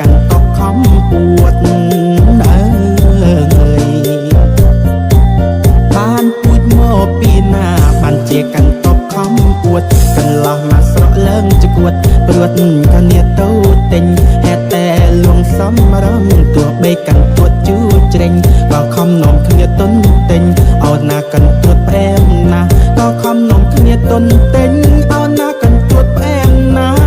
កាន់តបខំពួតអើយបានពួចមកពីណាបានជាកាន់តបខំពួតកន្លោះមកស្រកឡើងជគួតព្រួតគ្នាទៅទិញហេតុតែលងសំរងទោះបីកាន់ទួតជូជ្រេញក៏ខំនំគ្នាទុនទិញអោណាកាន់ទួតផ្អែមណាក៏ខំនំគ្នាទុនទិញអោណាកាន់ទួតផ្អែមណា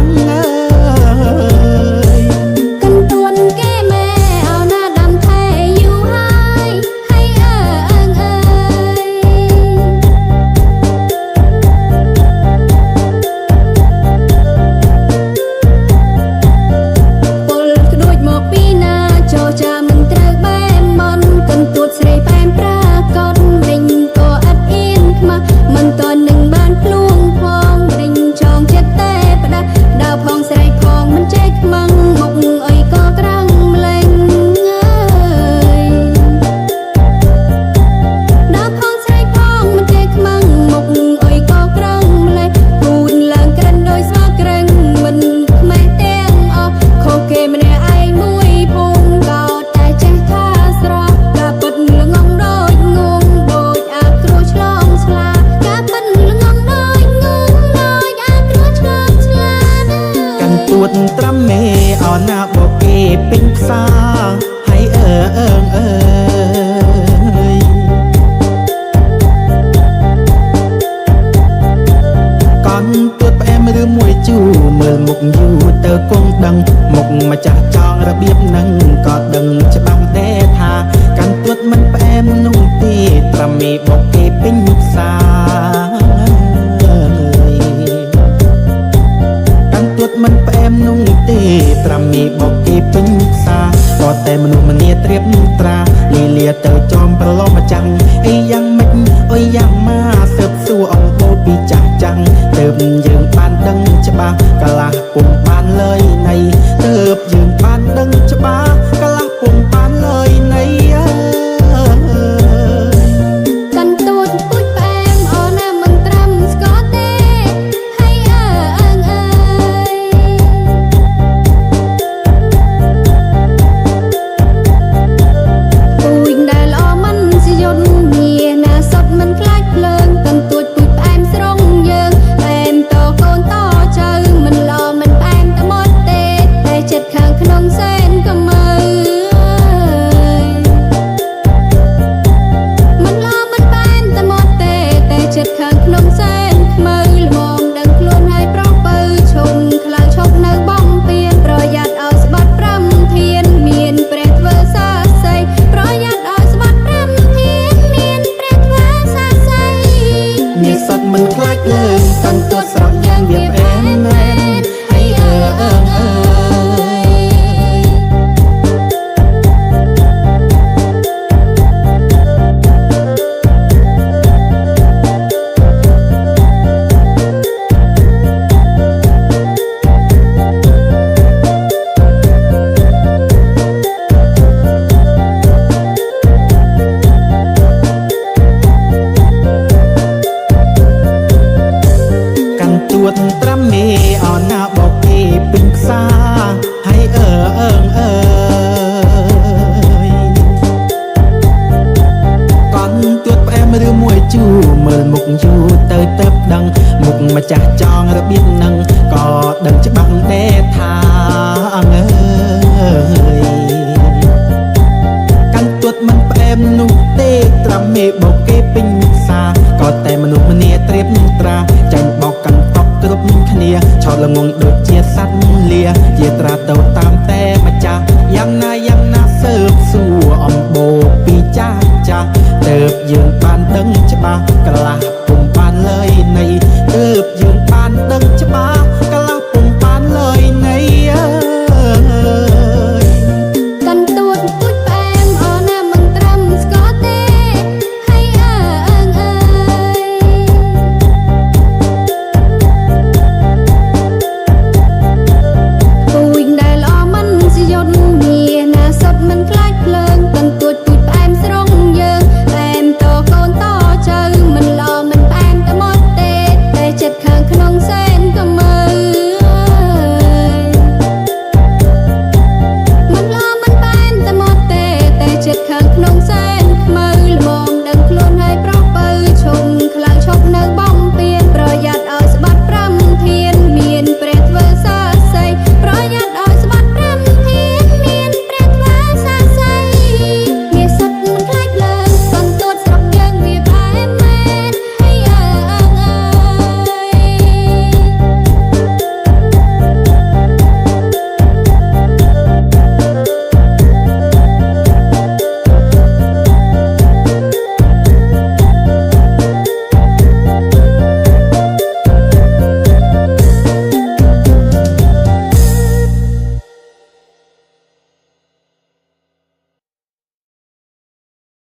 ត្រាំមេអោណាបគេពេញផ្សារហើយអើយកន់ទួតផ្អែមឬមួយជូរមើលមុខយូរទៅគង់ដឹងមុខម្ចាស់ចង់របៀបនឹងក៏ដឹងច្បាស់ដែរថាកាន់ទួតមិនផ្អែមនោះទេត្រាំមេបគេពេញផ្សារមិនផ្អែមនោះទេត្រាំមីបកគេពេញផ្សារក៏តែមនុស្សម្នាត្រៀបត្រាលីលាទៅចំប្រឡំម្ចាំងអីយ៉ាងម៉េចអុយយ៉ាងម៉ាសើបសួរអង្គបូតពីចាស់ចាំងទើបយើងបានដឹងច្បាស់កលាស់ពុំបានលើយណៃទើបយើងបានដឹងច្បាស់កលាស់ពុំបានលើយណៃមិនខ្លាចលើកាន់ទួតស្រស់យ៉ាងវាផ្អែមណែនហើយត្រាំមេអោណាបកគេពេញផ្សារហើយកន់ទួតផ្អែមឬមួយជូរមើលមុខយូរទៅដឹងមុខម្ចាស់ចង់របៀបនឹងក៏ដឹងច្បាស់ដែរថាកាន់ទួតមិនផ្អែមនោះទេត្រាំមេបកគេពេញផ្សារក៏តែមនុស្សម្នាត្រៀបត្រាចាញ់បោកកាន់គ្រប់គ្នាឆោតល្ងងដូចជាសត្វលាជាត្រាទៅតាមតែម្ចាស់យ៉ាងណាសើបសួរអំបូរពីចាស់ទើបយើងបានដឹងច្បាស់កលាស់